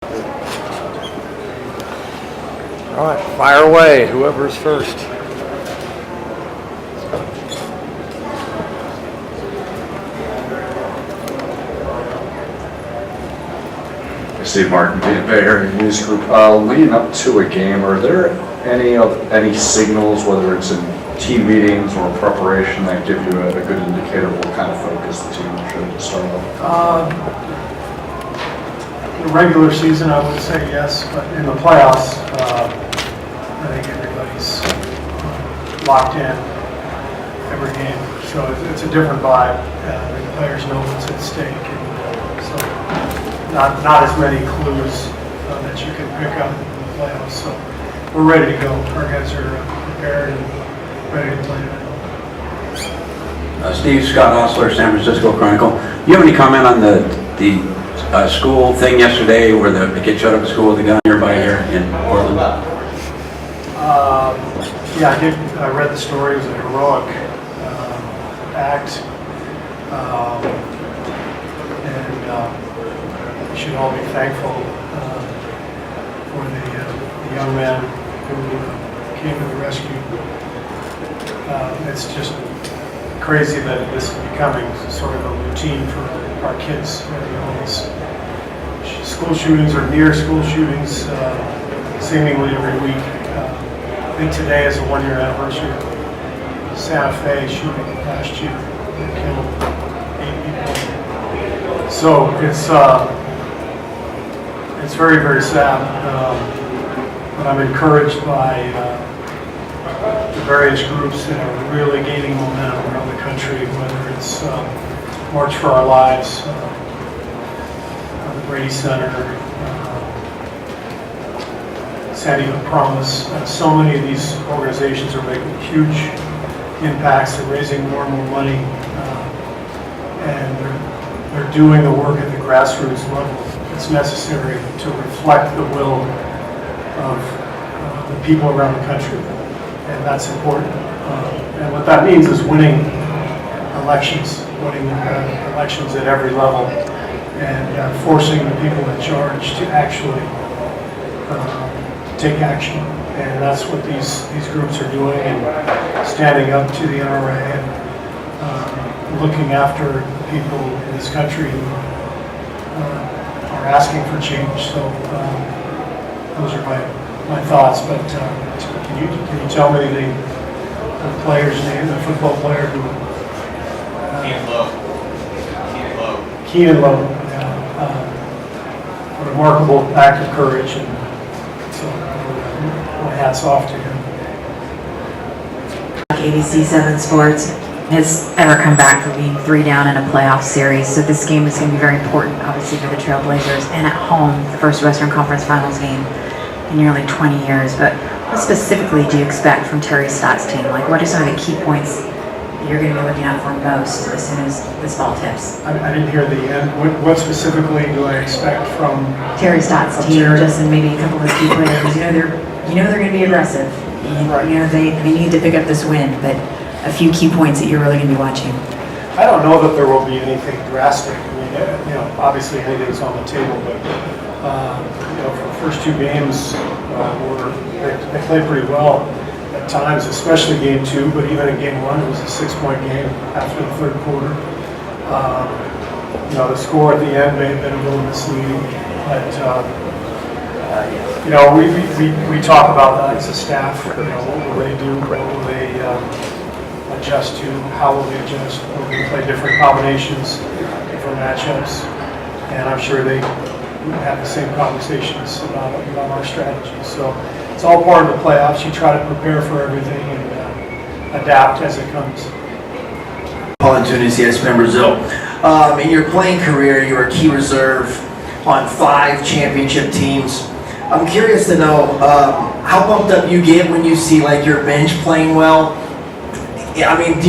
All right, fire away, whoever's first. Steve Martin, Bay Area News Group. Leading up to a game, are there any signals, whether it's in team meetings or preparation, that give you a good indicator of what kind of focus the team should start off? In the regular season, I would say yes, but in the playoffs, I think everybody's locked in every game. So it's a different vibe. The players know what's at stake, and so not as many clues that you can pick up in the playoffs. So we're ready to go. Our guys are prepared and ready to play tonight. Steve, Scott Hostler, San Francisco Chronicle. Do you have any comment on the school thing yesterday where the kid showed up at school with a gun nearby here in Portland? Yeah, I did. I read the story. It was a heroic act, and we should all be thankful for the young man who came to the rescue. It's just crazy that this is becoming sort of a routine for our kids. These school shootings or near school shootings seemingly every week. I think today is a one-year anniversary of Santa Fe shooting last year. They killed 8 people. So it's very, very sad. But I'm encouraged by the various groups that are really gaining momentum around the country, whether it's March for Our Lives, the Brady Center, San Diego Promise. So many of these organizations are making huge impacts. They're raising more and more money, and they're doing the work at the grassroots level. It's necessary to reflect the will of the people around the country, and that's important. And what that means is winning elections at every level, and forcing the people in charge to actually take action. And that's what these groups are doing, and standing up to the NRA and looking after the people in this country who are asking for change. So those are my thoughts. But can you tell me the player's name, the football player who? Keenan Lowe. A remarkable act of courage, and so my hat's off to him. ABC 7 Sports has ever come back from being 3 down in a playoff series, so this game is going to be very important, obviously, for the Trailblazers, and at home, the first Western Conference Finals game in nearly 20 years. But what specifically do you expect from Terry Stott's team? Like, what are some of the key points you're going to be looking out for most as soon as this ball tips? I didn't hear the end. What specifically do I expect from Terry Stott's team? Just and maybe a couple of key players. They're going to be aggressive. Right. They need to pick up this win, but a few key points that you're really going to be watching. I don't know that there will be anything drastic. I mean, obviously anything's on the table, but for the first 2 games, they played pretty well at times, especially game 2, but even in game 1, it was a 6-point game after the third quarter. The score at the end may have been a little misleading, but we talk about that as a staff. What will they do? What will they adjust to? How will they adjust? Will they play different combinations, different matchups? And I'm sure they have the same conversations about our strategy. So it's all part of the playoffs. You try to prepare for everything and adapt as it comes. Paul Antunes, ESPN Brazil. In your playing career, you were a key reserve on 5 championship teams. I'm curious to know how pumped up you get when you see like your bench playing well. I mean,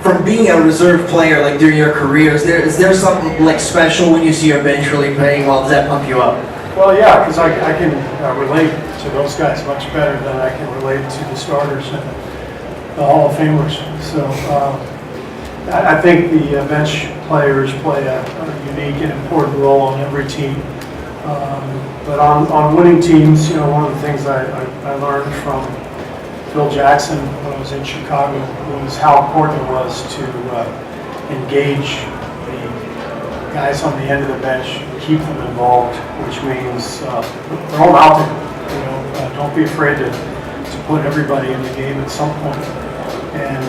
from being a reserve player like during your career, is there something like special when you see your bench really playing well? Does that pump you up? Well, yeah, because I can relate to those guys much better than I can relate to the starters and the Hall of Famers. So I think the bench players play a unique and important role on every team. But on winning teams, you know, one of the things I learned from Phil Jackson when I was in Chicago was how important it was to engage the guys on the end of the bench, keep them involved, which means throw them out there. You know, don't be afraid to put everybody in the game at some point. And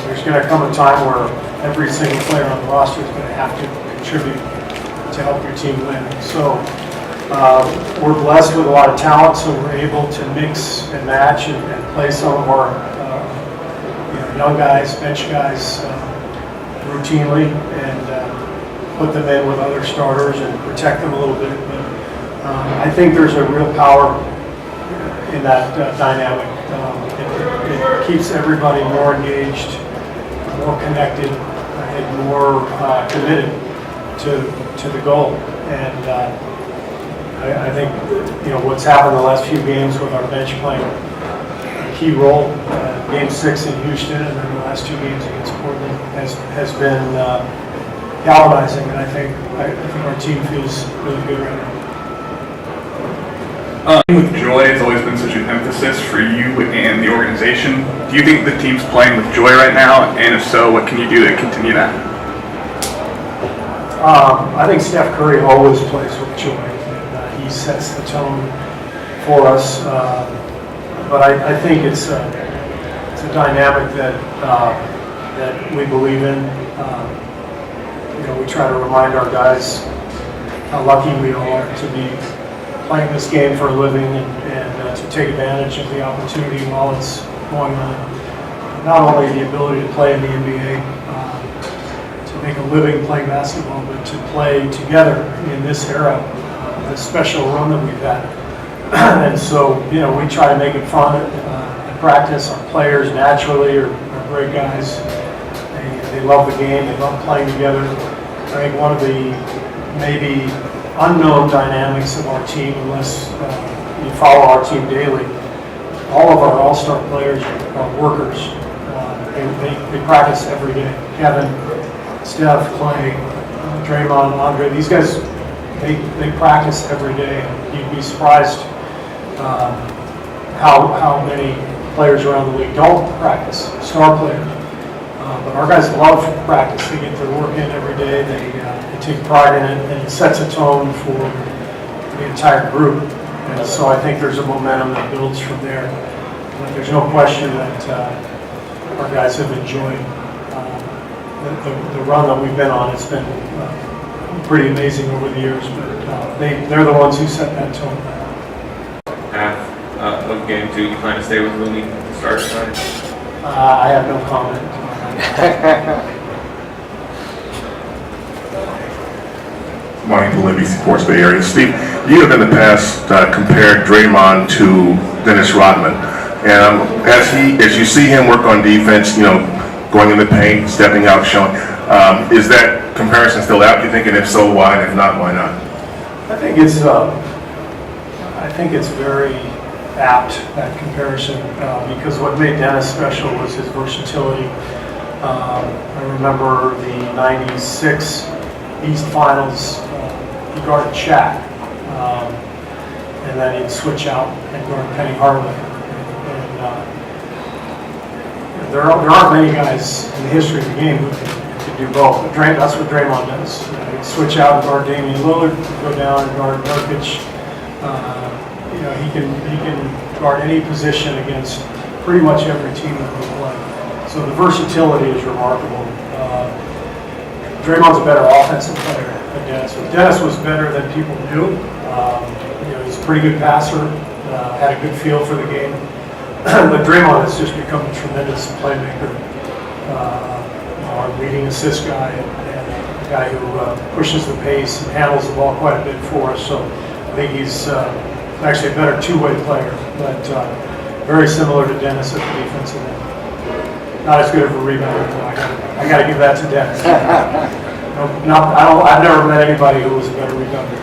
there's going to come a time where every single player on the roster is going to have to contribute to help your team win. So we're blessed with a lot of talent, so we're able to mix and match and play some of our young guys, bench guys routinely, and put them in with other starters and protect them a little bit. But I think there's a real power in that dynamic. It keeps everybody more engaged, more connected, and more committed to the goal. And I think what's happened the last few games with our bench playing a key role. Game 6 in Houston, and then the last 2 games against Portland has been galvanizing, and I think our team feels really good right now. With joy has always been such an emphasis for you and the organization. Do you think the team's playing with joy right now? And if so, what can you do to continue that? I think Steph Curry always plays with joy. And, he sets the tone for us. But I think it's a dynamic that we believe in. We try to remind our guys how lucky we are to be playing this game for a living and to take advantage of the opportunity while it's going on. Not only the ability to play in the NBA, to make a living playing basketball, but to play together in this era, this special run that we've had. And so, we try to make it fun at practice. Our players naturally are great guys. They love the game. They love playing together. I think one of the maybe unknown dynamics of our team, unless you follow our team daily, all of our all-star players are workers. They practice every day. Kevin, Steph, Clay, Draymond, Andre, these guys, they practice every day. You'd be surprised how many players around the league don't practice, star players. But our guys love practice. They get their work in every day. They take pride in it, and it sets a tone for the entire group. And so I think there's a momentum that builds from there. But there's no question that our guys have enjoyed the run that we've been on. It's been pretty amazing over the years, but they're the ones who set that tone. Half of game 2, you plan to stay with Looney to start tonight? I have no comment. Mike Libby, Sports Bay Area. Steve, you have in the past compared Draymond to Dennis Rodman, and as you see him work on defense, going in the paint, stepping out, showing, is that comparison still out? Do you think, and if so, why? And if not, why not? I think it's very apt, that comparison, because what made Dennis special was his versatility. I remember the '96 East Finals. He guarded Shaq, and then he'd switch out and guard Penny Hardaway. And there aren't many guys in the history of the game who can do both. But that's what Draymond does. He'd switch out and guard Damian Lillard, go down and guard Nurkic. He can guard any position against pretty much every team that we play. So the versatility is remarkable. Draymond's a better offensive player than Dennis was. Dennis was better than people knew. He's a pretty good passer, had a good feel for the game. But Draymond has just become a tremendous playmaker. Our leading assist guy and a guy who pushes the pace and handles the ball quite a bit for us. So I think he's actually a better two-way player, but very similar to Dennis at the defensive end. Not as good of a rebounder, though. I got to give that to Dennis. I've never met anybody who was a better rebounder.